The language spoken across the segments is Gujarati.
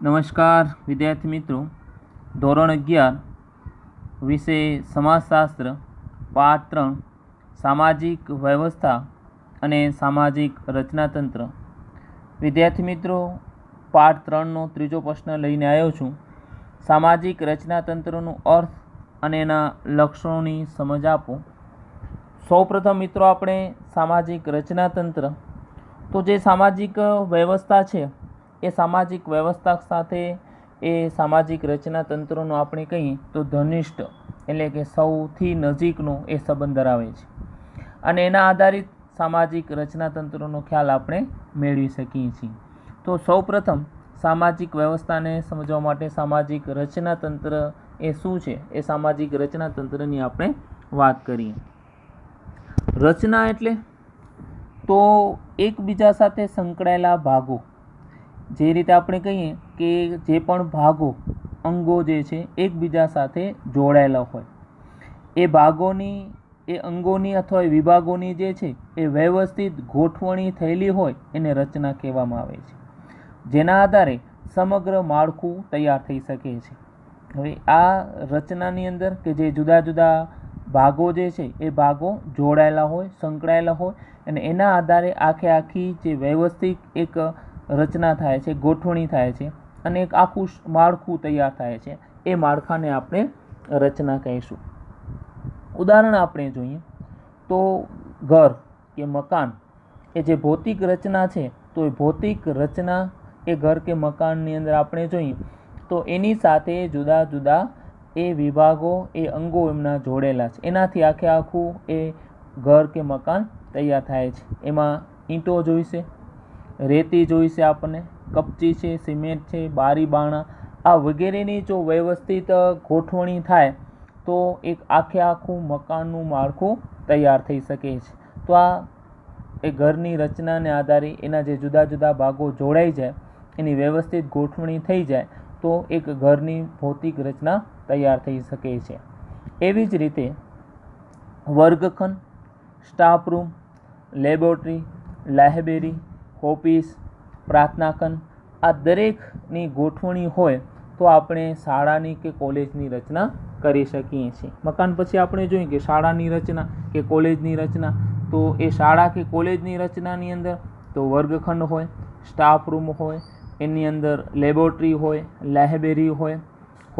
નમસ્કાર વિદ્યાર્થી મિત્રો, ધોરણ 11 વિષય સમાજશાસ્ત્ર, પાઠ 3 સામાજિક વ્યવસ્થા અને સામાજિક રચનાતંત્ર. વિદ્યાર્થી મિત્રો, પાઠ 3નો ત્રીજો પ્રશ્ન લઈને આવ્યો છું. સામાજિક રચનાતંત્રનો અર્થ અને એના લક્ષણોની સમજ આપો. સૌપ્રથમ મિત્રો, આપણે સામાજિક રચનાતંત્ર, તો જે સામાજિક વ્યવસ્થા છે એ સામાજિક વ્યવસ્થા સાથે એ સામાજિક રચનાતંત્રનો આપણે કહીએ તો ઘનિષ્ઠ એટલે કે સૌથી નજીકનો એ સંબંધ ધરાવે છે અને એના આધારિત સામાજિક રચનાતંત્રનો ખ્યાલ આપણે મેળવી શકીએ છીએ. તો સૌપ્રથમ સામાજિક વ્યવસ્થાને સમજવા માટે સામાજિક રચનાતંત્ર એ શું છે એ સામાજિક રચનાતંત્રની આપણે વાત કરીએ. રચના એટલે તો એકબીજા સાથે સંકળાયેલા ભાગો. જે રીતે આપણે કહીએ કે જે પણ ભાગો અંગો જે છે એકબીજા સાથે જોડાયેલા હોય, એ ભાગોની એ અંગોની અથવા વિભાગોની જે છે એ વ્યવસ્થિત ગોઠવણી થયેલી હોય એને રચના કહેવામાં આવે છે, જેના આધારે સમગ્ર માળખું તૈયાર થઈ શકે છે. હવે આ રચનાની અંદર કે જે જુદા જુદા ભાગો જે છે એ ભાગો જોડાયેલા હોય, સંકળાયેલા હોય અને એના આધારે આખી જે વ્યવસ્થિત એક રચના થાય છે, ગોઠવણી થાય છે અને એક આખું માળખું તૈયાર થાય છે. એ માળખાને આપણે રચના કહીશું. ઉદાહરણ આપણે જોઈએ તો ઘર કે મકાન એ જે ભૌતિક રચના છે, તો એ ભૌતિક રચના એ ઘર કે મકાનની અંદર આપણે જોઈએ તો એની સાથે જુદા જુદા એ વિભાગો એ અંગો એમના જોડેલા છે. એનાથી આખું એ ઘર કે મકાન તૈયાર થાય છે. એમાં ઈંટો જોઈશે, રેતી જોઈશે, આપણને કપચી છે, સિમેન્ટ છે, બારી બારણા, આ વગેરેની જો વ્યવસ્થિત ગોઠવણી થાય તો એક આખું મકાનનું માળખું તૈયાર થઈ શકે છે. તો આ એ ઘરની રચનાને આધારે એના જે જુદા જુદા ભાગો જોડાઈ જાય, એની વ્યવસ્થિત ગોઠવણી થઈ જાય તો એક ઘરની ભૌતિક રચના તૈયાર થઈ શકે છે. એવી જ રીતે વર્ગખંડ, staff room, laboratory, library, office, પ્રાર્થનાખંડ, આ દરેકની ગોઠવણી હોય તો આપણે શાળાની કે કોલેજની રચના કરી શકીએ છીએ. મકાન પછી આપણે જોઈએ કે શાળાની રચના કે કોલેજની રચના. તો એ શાળા કે કોલેજની રચનાની અંદર તો વર્ગખંડ હોય, સ્ટાફ રૂમ હોય, એની અંદર લેબોરેટરી હોય, લાઇબ્રેરી હોય,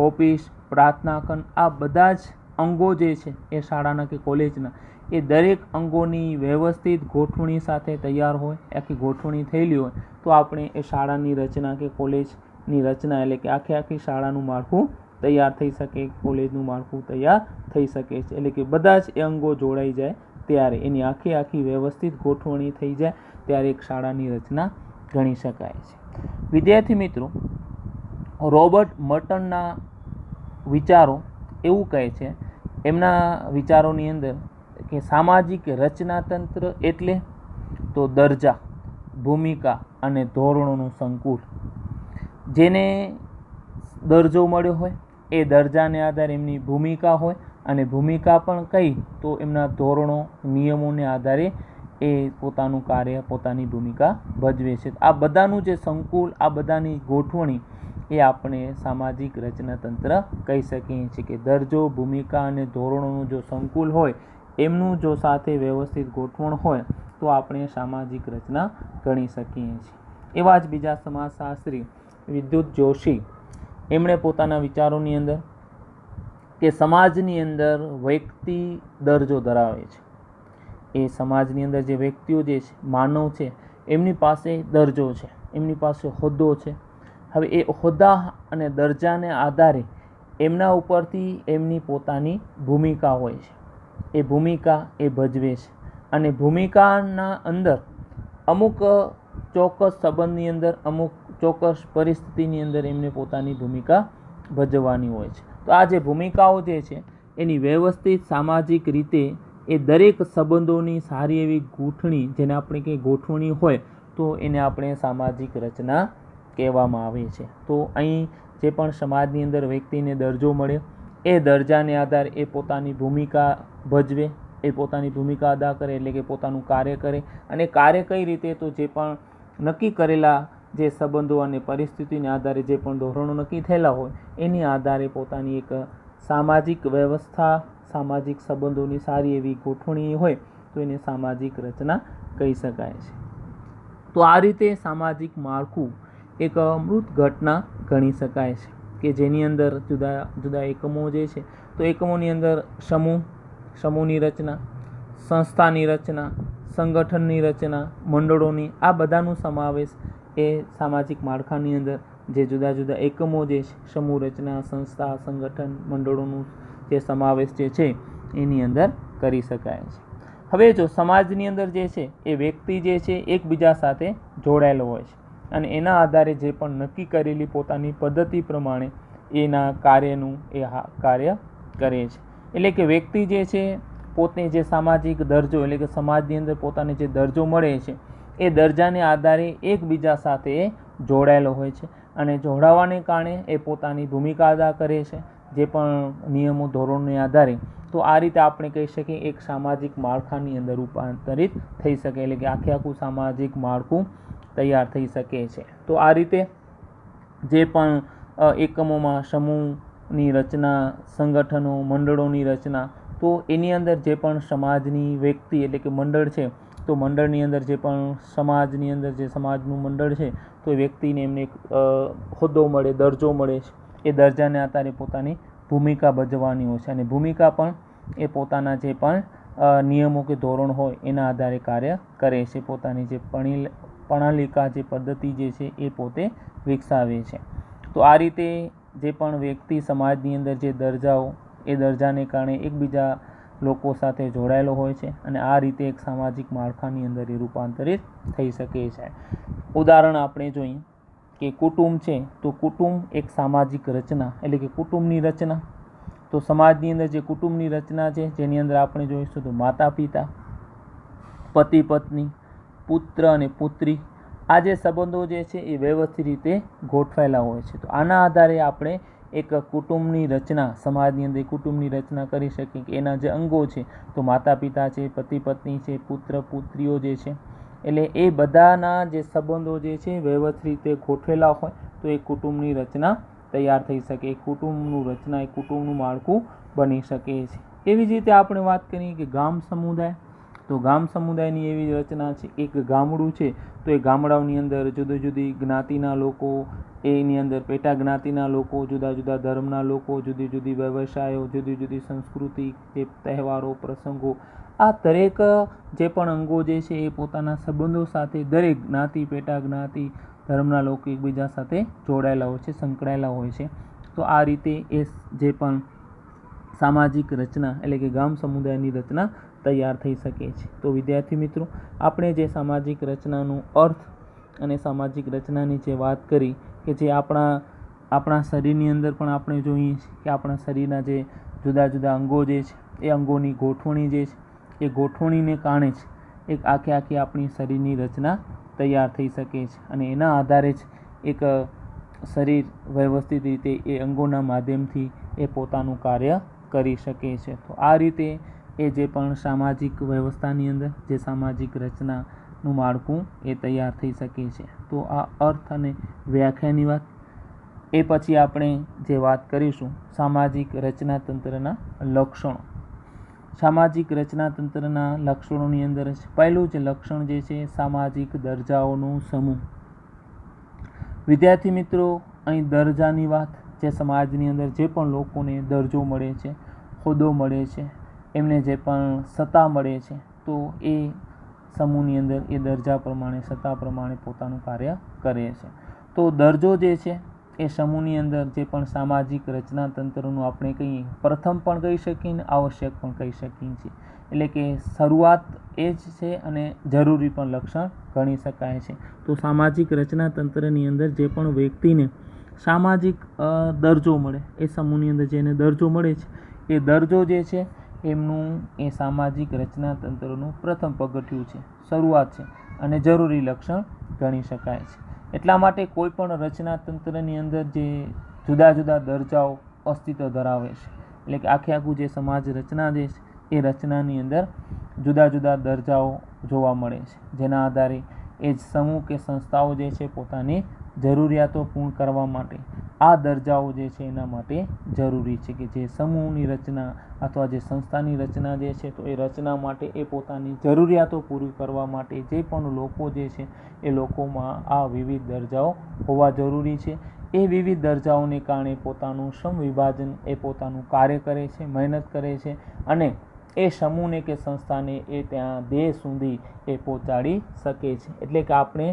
ઓફિસ, પ્રાર્થનાખંડ, આ બધા જ અંગો જે છે એ શાળાના કે કોલેજના એ દરેક અંગોની વ્યવસ્થિત ગોઠવણી સાથે તૈયાર હોય, આખી ગોઠવણી થયેલી હોય તો આપણે એ શાળાની રચના કે કોલેજની રચના એટલે કે આખી શાળાનું માળખું તૈયાર થઈ શકે, કોલેજનું માળખું તૈયાર થઈ શકે છે. એટલે કે બધા જ એ અંગો જોડાઈ જાય ત્યારે એની આખી વ્યવસ્થિત ગોઠવણી થઈ જાય ત્યારે એક શાળાની રચના ગણી શકાય છે. વિદ્યાર્થી મિત્રો, રોબર્ટ મર્ટનના વિચારો એવું કહે છે, એમના વિચારોની અંદર કે સામાજિક રચનાતંત્ર એટલે તો દરજા, ભૂમિકા અને ધોરણોનું સંકુલ. જેને દરજ્જો મળ્યો હોય એ દરજાને આધારે એમની ભૂમિકા હોય અને ભૂમિકા પણ કઈ તો એમના ધોરણો, નિયમોને આધારે એ પોતાનું કાર્ય, પોતાની ભૂમિકા ભજવે છે. આ બધાનું જે સંકુલ, આ બધાની ગોઠવણી એ આપણે સામાજિક રચનાતંત્ર કહી શકીએ છીએ. કે દરજ્જો, ભૂમિકા અને ધોરણોનું જો સંકુલ હોય, એમનું જો સાથે વ્યવસ્થિત ગોઠવણ હોય તો આપણે સામાજિક રચના ગણી શકીએ છીએ. એવા જ બીજા સમાજશાસ્ત્રી વિદ્યુત જોશી, એમણે પોતાના વિચારોની અંદર કે સમાજની અંદર વ્યક્તિ દરજ્જો ધરાવે છે. એ સમાજની અંદર જે વ્યક્તિઓ જે છે, માનવ છે, એમની પાસે દરજ્જો છે, એમની પાસે હોદ્દો છે. હવે એ હોદ્દા અને દરજ્જાને આધારે એમના ઉપરથી એમની પોતાની ભૂમિકા હોય છે. એ ભૂમિકા એ ભજવે છે અને ભૂમિકાના અંદર અમુક ચોક્કસ સંબંધની અંદર, અમુક ચોક્કસ પરિસ્થિતિની અંદર એમને પોતાની ભૂમિકા ભજવવાની હોય છે. તો આ જે ભૂમિકાઓ જે છે એની વ્યવસ્થિત સામાજિક રીતે એ દરેક સંબંધોની સારી એવી ગોઠવણી, જેને આપણે કંઈ ગોઠવણી હોય તો એને આપણે સામાજિક રચના કહેવામાં આવે છે. તો અહીં જે પણ સમાજની અંદર વ્યક્તિને દરજ્જો મળે એ દરજ્જાને આધારે એ પોતાની ભૂમિકા ભજવે, એ પોતાની ભૂમિકા અદા કરે એટલે કે પોતાનું કાર્ય કરે. અને કાર્ય કઈ રીતે તો જે પણ નક્કી કરેલા જે સંબંધો અને પરિસ્થિતિને આધારે જે પણ ધોરણો નક્કી થયેલા હોય એની આધારે પોતાની એક સામાજિક વ્યવસ્થા, સામાજિક સંબંધોની સારી એવી ગોઠવણી હોય તો એને સામાજિક રચના કહી શકાય છે. તો આ રીતે સામાજિક માળખું એક મૃત ઘટના ગણી શકાય છે કે જેની અંદર જુદા જુદા એકમો જે છે તો એકમોની અંદર સમૂહની રચના, સંસ્થાની રચના, સંગઠનની રચના, મંડળોની, આ બધાનો સમાવેશ એ સામાજિક માળખાની અંદર જે જુદા જુદા એકમો જે છે, સમૂહ રચના, સંસ્થા, સંગઠન, મંડળોનું જે સમાવેશ જે છે એની અંદર કરી શકાય છે. હવે જો સમાજની અંદર જે છે એ વ્યક્તિ જે છે એકબીજા સાથે જોડાયેલો હોય છે અને એના આધારે જે પણ નક્કી કરેલી પોતાની પદ્ધતિ પ્રમાણે એના કાર્યનું એ કાર્ય કરે છે. એટલે કે વ્યક્તિ જે છે પોતે જે સામાજિક દરજ્જો એટલે કે સમાજની અંદર પોતાને જે દરજ્જો મળે છે એ દરજ્જાને આધારે એકબીજા સાથે જોડાયેલો હોય છે અને જોડાવાને કારણે એ પોતાની ભૂમિકા અદા કરે છે જે પણ નિયમો ધોરણોને આધારે. તો આ રીતે આપણે કહી શકીએ એક સામાજિક માળખાની અંદર રૂપાંતરિત થઈ શકે, એટલે કે આખું સામાજિક માળખું તૈયાર થઈ શકે છે. તો આ રીતે જે પણ એકમોમાં સમૂહની રચના, સંગઠનો, મંડળોની રચના, તો એની અંદર જે પણ સમાજની વ્યક્તિ એટલે કે મંડળ છે તો મંડળની અંદર જે પણ સમાજની અંદર જે સમાજનું મંડળ છે તો એ વ્યક્તિને એમને એક હોદ્દો મળે, દરજ્જો મળે છે. એ દરજ્જાને આધારે પોતાની ભૂમિકા ભજવવાની હોય છે અને ભૂમિકા પણ એ પોતાના જે પણ નિયમો કે ધોરણ હોય એના આધારે કાર્ય કરે છે. પોતાની જે પ્રણાલિકા, જે પદ્ધતિ જે છે એ પોતે વિકસાવે છે. તો આ રીતે જે પણ વ્યક્તિ સમાજની અંદર જે દરજ્જાઓ એ દરજ્જાને કારણે એકબીજા લોકો સાથે જોડાયેલો હોય છે અને આ રીતે એક સામાજિક માળખાની અંદર એ રૂપાંતરિત થઈ શકે છે. ઉદાહરણ આપણે જોઈએ કે કુટુંબ છે તો કુટુંબ એક સામાજિક રચના એટલે કે કુટુંબની રચના. તો સમાજની અંદર જે કુટુંબની રચના છે જેની અંદર આપણે જોઈશું તો માતા પિતા, પતિ પત્ની, પુત્ર અને પુત્રી, આ જે સંબંધો જે છે એ વ્યવસ્થિત રીતે ગોઠવાયેલા હોય છે. તો આના આધારે આપણે એક કુટુંબની રચના, સમાજની અંદર કુટુંબની રચના કરી શકીએ કે એના જે અંગો છે તો માતા પિતા છે, પતિ પત્ની છે, પુત્ર પુત્રીઓ જે છે, એટલે એ બધાના જે સંબંધો જે છે વ્યવસ્થિત રીતે ગોઠવેલા હોય તો એ કુટુંબની રચના તૈયાર થઈ શકે. એ કુટુંબનું રચના, એ કુટુંબનું માળખું બની શકે છે. એવી જ રીતે આપણે વાત કરીએ કે ગામ સમુદાય, તો ગામ સમુદાયની એવી રચના છે. એક ગામડું છે તો એ ગામડાઓની અંદર જુદી જુદી જ્ઞાતિના લોકો, એની અંદર પેટા જ્ઞાતિના લોકો, જુદા જુદા ધર્મના લોકો, જુદી જુદી વ્યવસાયો, જુદી જુદી સંસ્કૃતિ, જે તહેવારો, પ્રસંગો, આ દરેક જે પણ અંગો જે છે એ પોતાના સંબંધો સાથે દરેક જ્ઞાતિ, પેટા જ્ઞાતિ, ધર્મના લોકો એકબીજા સાથે જોડાયેલા હોય છે, સંકળાયેલા હોય છે. તો આ રીતે એ જે પણ સામાજિક રચના એટલે કે ગામ સમુદાયની રચના તૈયાર થઈ શકે છે. તો વિદ્યાર્થી મિત્રો, આપણે જે સામાજિક રચનાનો અર્થ અને સામાજિક રચનાની જે વાત કરી કે જે આપણા શરીરની અંદર પણ આપણે જોઈએ છીએ કે આપણા શરીરના જે જુદા જુદા અંગો જે છે એ અંગોની ગોઠવણી જે છે એ ગોઠવણીને કારણે જ એક આખી આપણી શરીરની રચના તૈયાર થઈ શકે છે અને એના આધારે જ એક શરીર વ્યવસ્થિત રીતે એ અંગોના માધ્યમથી એ પોતાનું કાર્ય કરી શકે છે. તો આ રીતે એ જે પણ સામાજિક વ્યવસ્થાની અંદર જે સામાજિક રચનાનું માળખું એ તૈયાર થઈ શકે છે. તો આ અર્થ અને વ્યાખ્યાની વાત. એ પછી આપણે જે વાત કરીશું સામાજિક રચનાતંત્રના લક્ષણો. સામાજિક રચનાતંત્રના લક્ષણોની અંદર પહેલું જ લક્ષણ જે છે સામાજિક દરજ્જાઓનો સમૂહ. વિદ્યાર્થી મિત્રો, અહીં દરજ્જાની વાત, જે સમાજની અંદર જે પણ લોકોને દરજ્જો મળે છે, હોદ્દો મળે છે, એમને જે પણ સત્તા મળે છે તો એ સમૂહની અંદર એ દરજ્જા પ્રમાણે, સત્તા પ્રમાણે પોતાનું કાર્ય કરે છે. તો દરજ્જો જે છે એ સમૂહની અંદર જે પણ સામાજિક રચનાતંત્રનું આપણે કહીએ પ્રથમ પણ કહી શકીએ ને આવશ્યક પણ કહી શકીએ છીએ. એટલે કે શરૂઆત એ જ છે અને જરૂરી પણ લક્ષણ ગણી શકાય છે. તો સામાજિક રચનાતંત્રની અંદર જે પણ વ્યક્તિને સામાજિક દરજ્જો મળે, એ સમૂહની અંદર જેને દરજ્જો મળે છે એ દરજ્જો જે છે એમનું એ સામાજિક રચનાતંત્રનું પ્રથમ પગથિયું છે, શરૂઆત છે અને જરૂરી લક્ષણ ગણી શકાય છે. એટલા માટે કોઈ પણ રચનાતંત્રની અંદર જે જુદા જુદા દરજ્જાઓ અસ્તિત્વ ધરાવે છે, એટલે કે આખું જે સમાજ રચના જે છે એ રચનાની અંદર જુદા જુદા દરજ્જાઓ જોવા મળે છે જેના આધારે એ જ સમૂહ કે સંસ્થાઓ જે છે પોતાની જરૂરિયાતો પૂર્ણ કરવા માટે આ દરજાઓ જે છે એના માટે જરૂરી છે કે જે સમૂહની રચના અથવા જે સંસ્થાની રચના જે છે તો એ રચના માટે એ પોતાની જરૂરિયાતો પૂરી કરવા માટે જે પણ લોકો જે છે એ લોકોમાં આ વિવિધ દરજાઓ હોવા જરૂરી છે. એ વિવિધ દરજાઓને કારણે પોતાનું શ્રમ વિભાજન એ પોતાનું કાર્ય કરે છે, મહેનત કરે છે અને એ સમૂહને કે સંસ્થાને એ ત્યાં ધ્યેય સુધી એ પહોંચાડી શકે છે. એટલે કે આપણે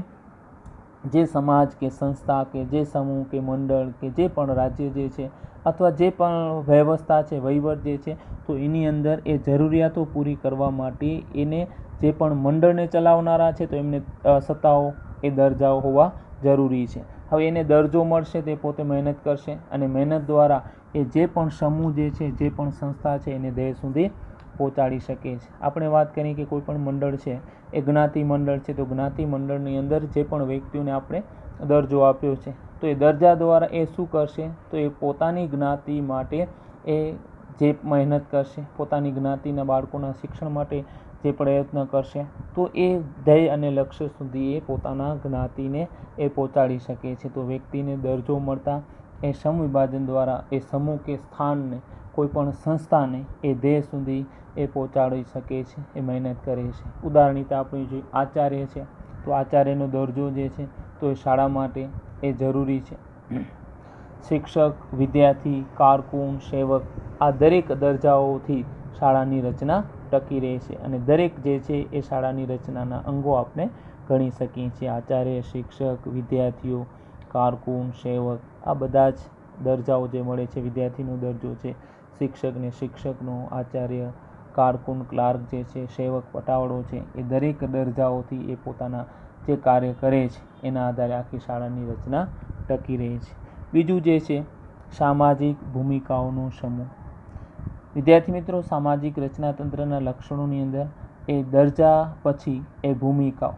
જે સમાજ કે સંસ્થા કે જે સમૂહ કે મંડળ કે જે પણ રાજ્ય જે છે અથવા જે પણ વ્યવસ્થા છે, વહીવટ જે છે, તો એની અંદર એ જરૂરિયાતો પૂરી કરવા માટે એને જે પણ મંડળને ચલાવનારા છે તો એમને સત્તાઓ એ દરજાઓ હોવા જરૂરી છે. હવે એને દરજ્જો મળશે તે પોતે મહેનત કરશે અને મહેનત દ્વારા એ જે પણ સમૂહ જે છે, જે પણ સંસ્થા છે એને ધ્યેય સુધી પહોંચાડી શકે છે. આપણે વાત કરીએ કે કોઈ પણ મંડળ છે એ જ્ઞાતિ મંડળ છે તો જ્ઞાતિ મંડળની અંદર જે પણ વ્યક્તિઓને આપણે દરજ્જો આપ્યો છે તો એ દરજ્જા દ્વારા એ શું કરશે તો એ પોતાની જ્ઞાતિ માટે એ જે મહેનત કરશે, પોતાની જ્ઞાતિના બાળકોના શિક્ષણ માટે જે પ્રયત્ન કરશે તો એ ધ્યેય અને લક્ષ્ય સુધી એ પોતાના જ્ઞાતિને એ પહોંચાડી શકે છે. તો વ્યક્તિને દરજ્જો મળતા એ સમ વિભાજન દ્વારા એ સમૂહ કે સ્થાનને કોઈ પણ સંસ્થાને એ ધ્યેય સુધી એ પહોંચાડી શકે છે, એ મહેનત કરે છે. ઉદાહરણ રીતે આપણે જોઈએ આચાર્ય છે તો આચાર્યનો દરજ્જો જે છે તો એ શાળા માટે એ જરૂરી છે. શિક્ષક, વિદ્યાર્થી, કારકુન, સેવક આ દરેક દરજાઓથી શાળાની રચના ટકી રહે છે અને દરેક જે છે એ શાળાની રચનાના અંગો આપણે ગણી શકીએ છીએ. આચાર્ય, શિક્ષક, વિદ્યાર્થીઓ, કારકુન, સેવક આ બધા જ દરજાઓ જે મળે છે. વિદ્યાર્થીનો દરજ્જો છે, શિક્ષકને શિક્ષકનો, આચાર્ય, કારકુન, ક્લાર્ક જે છે, સેવક, પટાવડો છે, એ દરેક દરજાઓથી એ પોતાના જે કાર્ય કરે છે એના આધારે આખી શાળાની રચના ટકી રહે છે. બીજું જે છે સામાજિક ભૂમિકાઓનો સમૂહ. વિદ્યાર્થી મિત્રો, સામાજિક રચનાતંત્રના લક્ષણોની અંદર એ દરજા પછી એ ભૂમિકાઓ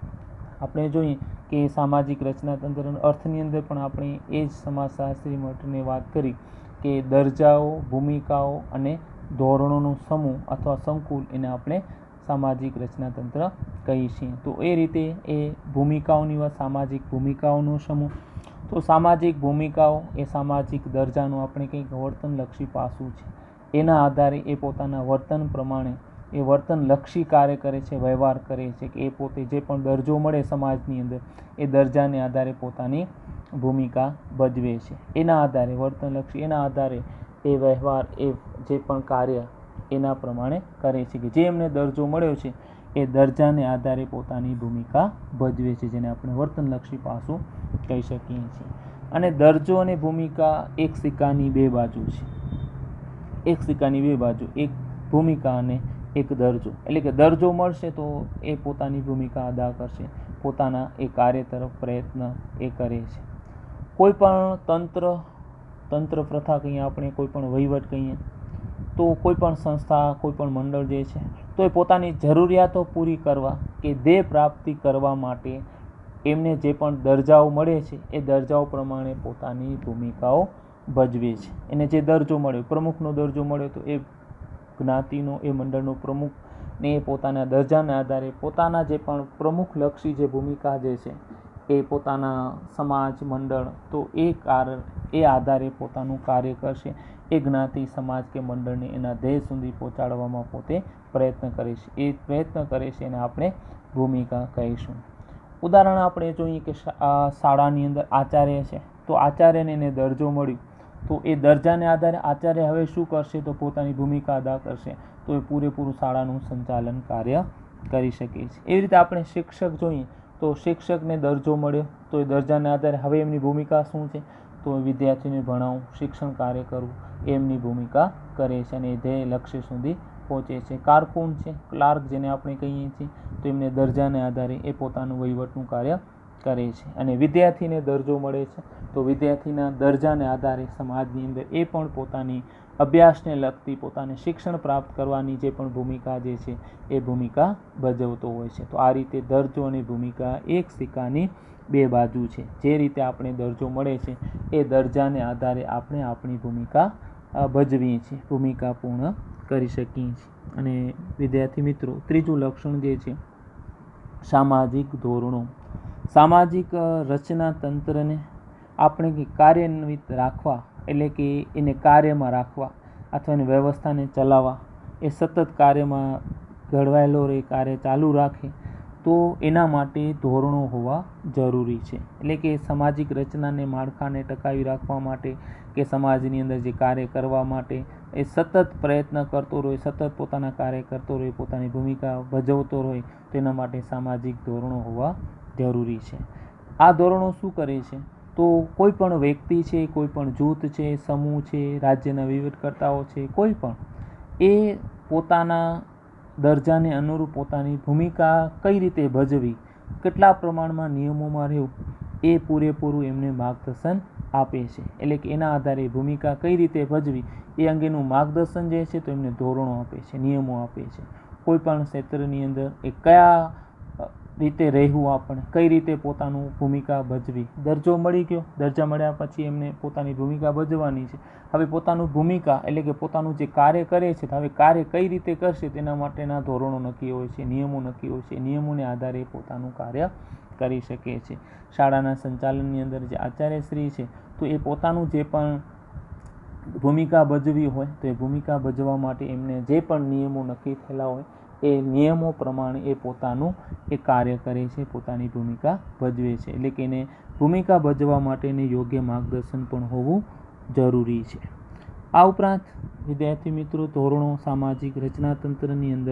આપણે જોઈએ કે સામાજિક રચનાતંત્રના અર્થની અંદર પણ આપણે એ જ સમાજશાસ્ત્રી મટને વાત કરી કે દરજાઓ, ભૂમિકાઓ અને ધોરણોનો સમૂહ અથવા સંકુલ એને આપણે સામાજિક રચનાતંત્ર કહીએ છીએ. તો એ રીતે એ ભૂમિકાઓની વાત, સામાજિક ભૂમિકાઓનો સમૂહ. તો સામાજિક ભૂમિકાઓ એ સામાજિક દરજાનું આપણે કંઈક વર્તનલક્ષી પાસું છે. એના આધારે એ પોતાના વર્તન પ્રમાણે એ વર્તનલક્ષી કાર્ય કરે છે, વ્યવહાર કરે છે કે એ પોતે જે પણ દરજ્જો મળે સમાજની અંદર એ દરજાને આધારે પોતાની ભૂમિકા ભજવે છે. એના આધારે વર્તનલક્ષી, એના આધારે એ વ્યવહાર, એ જે પણ કાર્ય એના પ્રમાણે કરે છે કે જે એમને દરજ્જો મળ્યો છે એ દરજાને આધારે પોતાની ભૂમિકા ભજવે છે, જેને આપણે વર્તનલક્ષી પાસું કહી શકીએ છીએ. અને દરજ્જો અને ભૂમિકા એક સિક્કાની બે બાજુ છે. એક સિક્કાની બે બાજુ, એક ભૂમિકા અને એક દરજ્જો. એટલે કે દરજ્જો મળશે તો એ પોતાની ભૂમિકા અદા કરશે, પોતાના એ કાર્ય તરફ પ્રયત્ન એ કરે છે. કોઈ પણ તંત્ર પ્રથા કહીએ આપણે, કોઈ પણ વહીવટ કહીએ તો કોઈ પણ સંસ્થા, કોઈ પણ મંડળ જે છે તો એ પોતાની જરૂરિયાતો પૂરી કરવા કે ધ્યેય પ્રાપ્તિ કરવા માટે એમને જે પણ દરજાઓ મળે છે એ દરજાઓ પ્રમાણે પોતાની ભૂમિકાઓ ભજવે છે. એને જે દરજ્જો મળ્યો, પ્રમુખનો દરજ્જો મળ્યો તો એ જ્ઞાતિનો, એ મંડળનો પ્રમુખ ને એ પોતાના દરજાના આધારે પોતાના જે પણ પ્રમુખલક્ષી જે ભૂમિકા જે છે એ પોતાના સમાજ, મંડળ તો એ આધારે પોતાનું કાર્ય કરશે. એ જ્ઞાતિ, સમાજ કે મંડળને એના ધ્યેય સુધી પહોંચાડવામાં પોતે પ્રયત્ન કરે છે. એ પ્રયત્ન કરે છે એને આપણે ભૂમિકા કહીશું. ઉદાહરણ આપણે જોઈએ કે શાળાની અંદર આચાર્ય છે તો આચાર્યને એને દરજ્જો મળ્યો તો એ દરજાને આધારે આચાર્ય હવે શું કરશે તો પોતાની ભૂમિકા અદા કરશે, તો એ પૂરેપૂરું શાળાનું સંચાલન કાર્ય કરી શકે છે. એવી રીતે આપણે શિક્ષક જોઈએ તો શિક્ષકને દરજ્જો મળ્યો તો એ દરજાને આધારે હવે એમની ભૂમિકા શું છે તો વિદ્યાર્થીને ભણાવવું, શિક્ષણ કાર્ય કરવું એમની ભૂમિકા કરે છે અને એ ધ્યેય લક્ષ્ય સુધી પહોંચે છે. કારકુન છે, ક્લાર્ક જેને આપણે કહીએ છીએ તો એમને દરજાને આધારે એ પોતાનું વહીવટનું કાર્ય કરે છે. અને વિદ્યાર્થીને દરજ્જો મળે છે તો વિદ્યાર્થીના દરજાને આધારે સમાજની અંદર એ પણ પોતાની અભ્યાસને લગતી, પોતાને શિક્ષણ પ્રાપ્ત કરવાની જે પણ ભૂમિકા જે છે એ ભૂમિકા ભજવતો હોય છે. તો આ રીતે દરજ્જો અને ભૂમિકા એક સિક્કાની બે બાજુ છે. જે રીતે આપણે દરજ્જો મળે છે એ દરજાને આધારે આપણે આપણી ભૂમિકા ભજવીએ છીએ, ભૂમિકા પૂર્ણ કરી શકીએ છીએ. અને વિદ્યાર્થી મિત્રો, ત્રીજું લક્ષણ જે છે સામાજિક ધોરણો. સામાજિક રચના તંત્રને આપણે કાર્યાન્વિત રાખવા, એટલે કે એને કાર્યમાં રાખવા અથવા એની વ્યવસ્થાને ચલાવવા, એ સતત કાર્યમાં ઘડવાયેલો રહે, કાર્ય ચાલુ રાખે, તો એના માટે ધોરણો હોવા જરૂરી છે. એટલે કે સામાજિક રચનાને, માળખાને ટકાવી રાખવા માટે કે સમાજની અંદર જે કાર્ય કરવા માટે એ સતત પ્રયત્ન કરતો રહે, સતત પોતાના કાર્ય કરતો રહે, પોતાની ભૂમિકા ભજવતો રહે, તેના માટે સામાજિક ધોરણો હોવા જરૂરી છે. આ ધોરણો શું કરે છે? તો કોઈ પણ વ્યક્તિ છે, કોઈ પણ જૂથ છે, સમૂહ છે, રાજ્યના વહીવટકર્તાઓ છે, કોઈ પણ એ પોતાના દરજાને અનુરૂપ પોતાની ભૂમિકા કઈ રીતે ભજવી, કેટલા પ્રમાણમાં નિયમોમાં રહેવું, એ પૂરેપૂરું એમને માર્ગદર્શન આપે છે. એટલે કે એના આધારે ભૂમિકા કઈ રીતે ભજવી એ અંગેનું માર્ગદર્શન જે છે તો એમને ધોરણો આપે છે, નિયમો આપે છે. કોઈ પણ ક્ષેત્રની અંદર એ કયા રીતે રહેવું, આપણે કઈ રીતે પોતાનું ભૂમિકા ભજવી. દરજ્જો મળી ગયો, દરજ્જા મળ્યા પછી એમને પોતાની ભૂમિકા ભજવવાની છે. હવે પોતાનું ભૂમિકા એટલે કે પોતાનું જે કાર્ય કરે છે, હવે કાર્ય કઈ રીતે કરશે તેના માટેના ધોરણો નક્કી હોય છે, નિયમો નક્કી હોય છે. નિયમોને આધારે પોતાનું કાર્ય કરી શકે છે. શાળાના સંચાલનની અંદર જે આચાર્યશ્રી છે તો એ પોતાનું જે પણ ભૂમિકા ભજવી હોય તો એ ભૂમિકા ભજવવા માટે એમને જે પણ નિયમો નક્કી થયેલા હોય એ નિયમો પ્રમાણે એ પોતાનું એ કાર્ય કરે છે, પોતાની ભૂમિકા ભજવે છે. એટલે કે એને ભૂમિકા ભજવવા માટેને યોગ્ય માર્ગદર્શન પણ હોવું જરૂરી છે. આ ઉપરાંત વિદ્યાર્થી મિત્રો, ધોરણો સામાજિક રચનાતંત્રની અંદર